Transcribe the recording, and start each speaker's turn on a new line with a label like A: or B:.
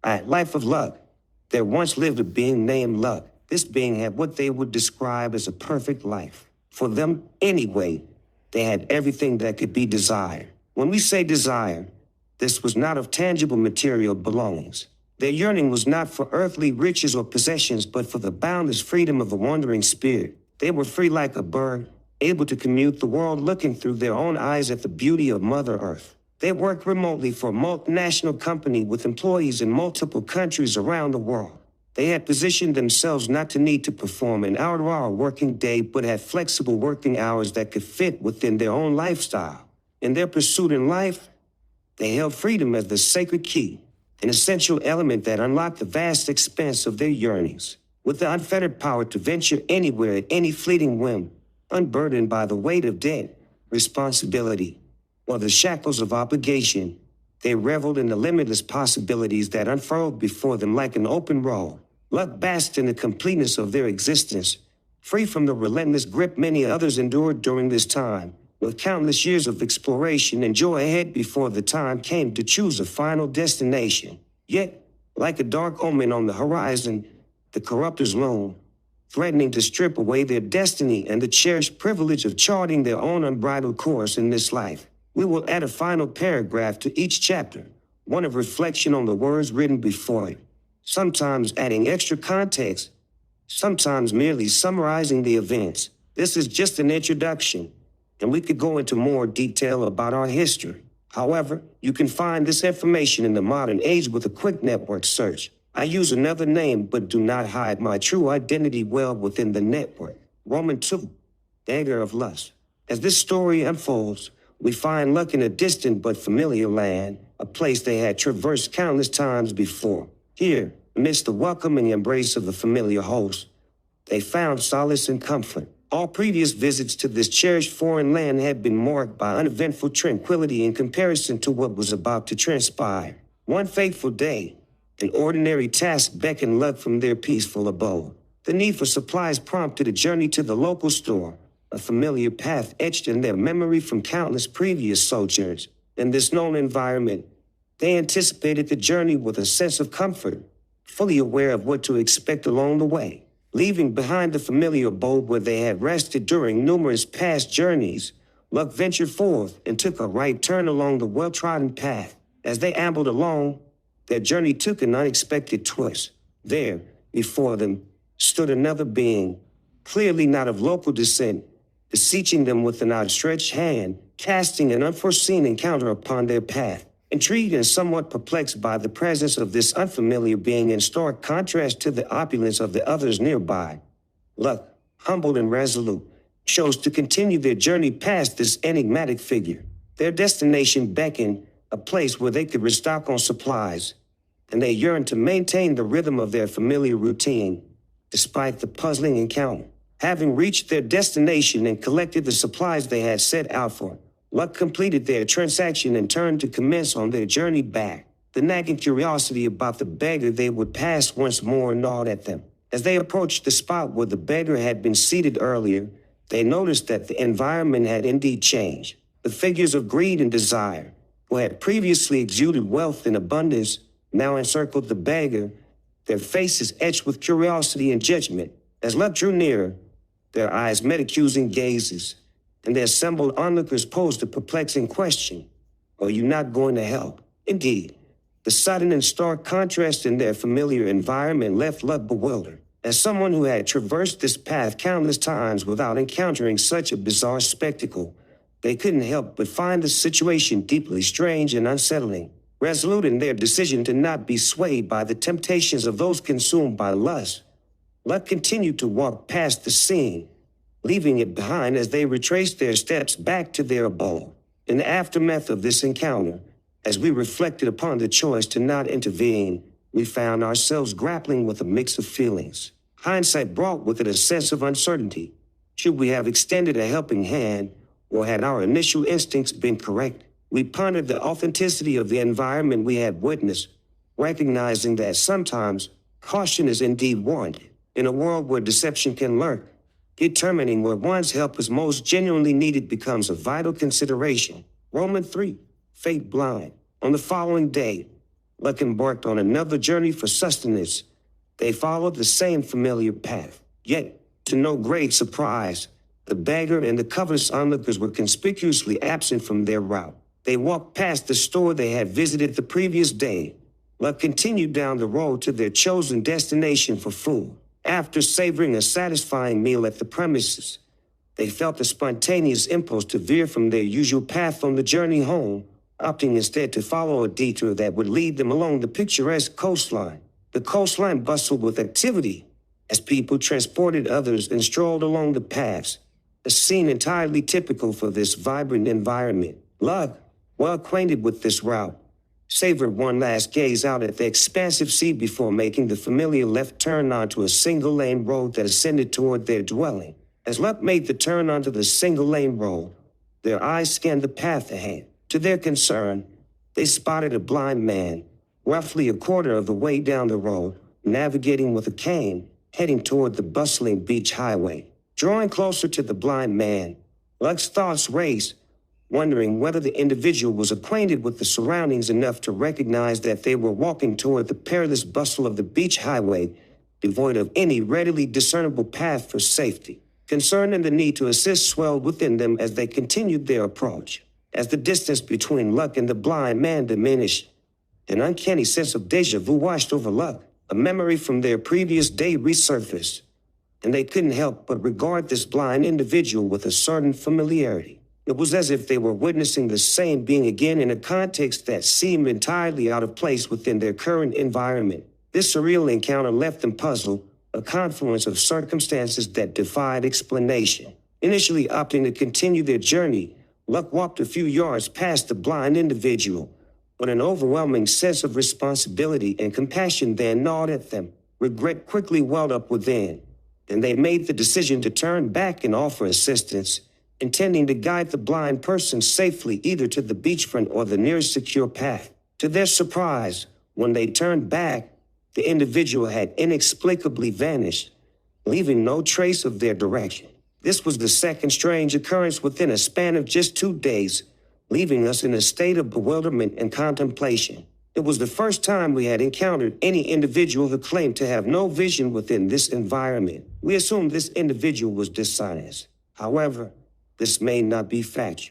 A: Life of Luck. There once lived a being named Luck. This being had what they would describe as a perfect life. For them, anyway, they had everything that could be desired. When we say desire, this was not of tangible material belongings. Their yearning was not for earthly riches or possessions, but for the boundless freedom of a wandering spirit. They were free like a bird, able to commute the world looking through their own eyes at the beauty of Mother Earth. They worked remotely for a multinational company with employees in multiple countries around the world. They had positioned themselves not to need to perform an hour-to-hour working day, but had flexible working hours that could fit within their own lifestyle. In their pursuit in life, they held freedom as the sacred key, an essential element that unlocked the vast expanse of their yearnings. With the unfettered power to venture anywhere at any fleeting whim, unburdened by the weight of debt, responsibility, or the shackles of obligation, they reveled in the limitless possibilities that unfurled before them like an open road. Luck basked in the completeness of their existence, free from the relentless grip many others endured during this time, with countless years of exploration and joy ahead before the time came to choose a final destination. Yet, like a dark omen on the horizon, the corruptors loomed, threatening to strip away their destiny and the cherished privilege of charting their own unbridled course in this life. We will add a final paragraph to each chapter, one of reflection on the words written before it, sometimes adding extra context, sometimes merely summarizing the events. This is just an introduction, and we could go into more detail about our history. However, you can find this information in the modern age with a quick network search. I use another name, but do not hide my true identity well within the network. Roman 2, Dagger of Lust. As this story unfolds, we find Luck in a distant but familiar land, a place they had traversed countless times before. Here, amidst the welcoming embrace of the familiar host, they found solace and comfort. All previous visits to this cherished foreign land had been marked by uneventful tranquility in comparison to what was about to transpire. One fateful day, an ordinary task beckoned Luck from their peaceful abode. The need for supplies prompted a journey to the local store, a familiar path etched in their memory from countless previous sojourns. In this known environment, they anticipated the journey with a sense of comfort, fully aware of what to expect along the way. Leaving behind the familiar abode where they had rested during numerous past journeys, Luck ventured forth and took a right turn along the well-trodden path. As they ambled along, their journey took an unexpected twist. There, before them, stood another being, clearly not of local descent, beseeching them with an outstretched hand, casting an unforeseen encounter upon their path. Intrigued and somewhat perplexed by the presence of this unfamiliar being in stark contrast to the opulence of the others nearby, Luck, humbled and resolute, chose to continue their journey past this enigmatic figure. Their destination beckoned, a place where they could restock on supplies, and they yearned to maintain the rhythm of their familiar routine, despite the puzzling encounter. Having reached their destination and collected the supplies they had set out for, Luck completed their transaction and turned to commence on their journey back. The nagging curiosity about the beggar they would pass once more gnawed at them. As they approached the spot where the beggar had been seated earlier, they noticed that the environment had indeed changed. The figures of greed and desire, who had previously exuded wealth and abundance, now encircled the beggar, their faces etched with curiosity and judgment. As Luck drew nearer, their eyes met accusing gazes, and the assembled onlookers posed a perplexing question. Are you not going to help? Indeed, the sudden and stark contrast in their familiar environment left Luck bewildered. As someone who had traversed this path countless times without encountering such a bizarre spectacle, they couldn't help but find the situation deeply strange and unsettling. Resolute in their decision to not be swayed by the temptations of those consumed by lust, Luck continued to walk past the scene, leaving it behind as they retraced their steps back to their abode. In the aftermath of this encounter, as we reflected upon the choice to not intervene, we found ourselves grappling with a mix of feelings. Hindsight brought with it a sense of uncertainty. Should we have extended a helping hand, or had our initial instincts been correct? We pondered the authenticity of the environment we had witnessed, recognizing that sometimes caution is indeed warranted. In a world where deception can lurk, determining where one's help is most genuinely needed becomes a vital consideration. Romans 3, Fate Blind. On the following day, Luck embarked on another journey for sustenance. They followed the same familiar path. Yet, to no great surprise, the beggar and the covetous onlookers were conspicuously absent from their route. They walked past the store they had visited the previous day. Luck continued down the road to their chosen destination for food. After savoring a satisfying meal at the premises, they felt a spontaneous impulse to veer from their usual path on the journey home, opting instead to follow a detour that would lead them along the picturesque coastline. The coastline bustled with activity as people transported others and strolled along the paths, a scene entirely typical for this vibrant environment. Luck, well acquainted with this route, savored one last gaze out at the expansive sea before making the familiar left turn onto a single-lane road that ascended toward their dwelling. As Luck made the turn onto the single-lane road, their eyes scanned the path ahead. To their concern, they spotted a blind man, roughly a quarter of the way down the road, navigating with a cane, heading toward the bustling beach highway. Drawing closer to the blind man, Luck's thoughts raced, wondering whether the individual was acquainted with the surroundings enough to recognize that they were walking toward the perilous bustle of the beach highway, devoid of any readily discernible path for safety. Concern and the need to assist swelled within them as they continued their approach. As the distance between Luck and the blind man diminished, an uncanny sense of deja vu washed over Luck. A memory from their previous day resurfaced, and they couldn't help but regard this blind individual with a certain familiarity. It was as if they were witnessing the same being again in a context that seemed entirely out of place within their current environment. This surreal encounter left them puzzled, a confluence of circumstances that defied explanation. Initially opting to continue their journey, Luck walked a few yards past the blind individual, but an overwhelming sense of responsibility and compassion then gnawed at them. Regret quickly welled up within, and they made the decision to turn back and offer assistance, intending to guide the blind person safely either to the beachfront or the nearest secure path. To their surprise, when they turned back, the individual had inexplicably vanished, leaving no trace of their direction. This was the second strange occurrence within a span of just 2 days, leaving us in a state of bewilderment and contemplation. It was the first time we had encountered any individual who claimed to have no vision within this environment. We assumed this individual was dishonest. However, this may not be factual.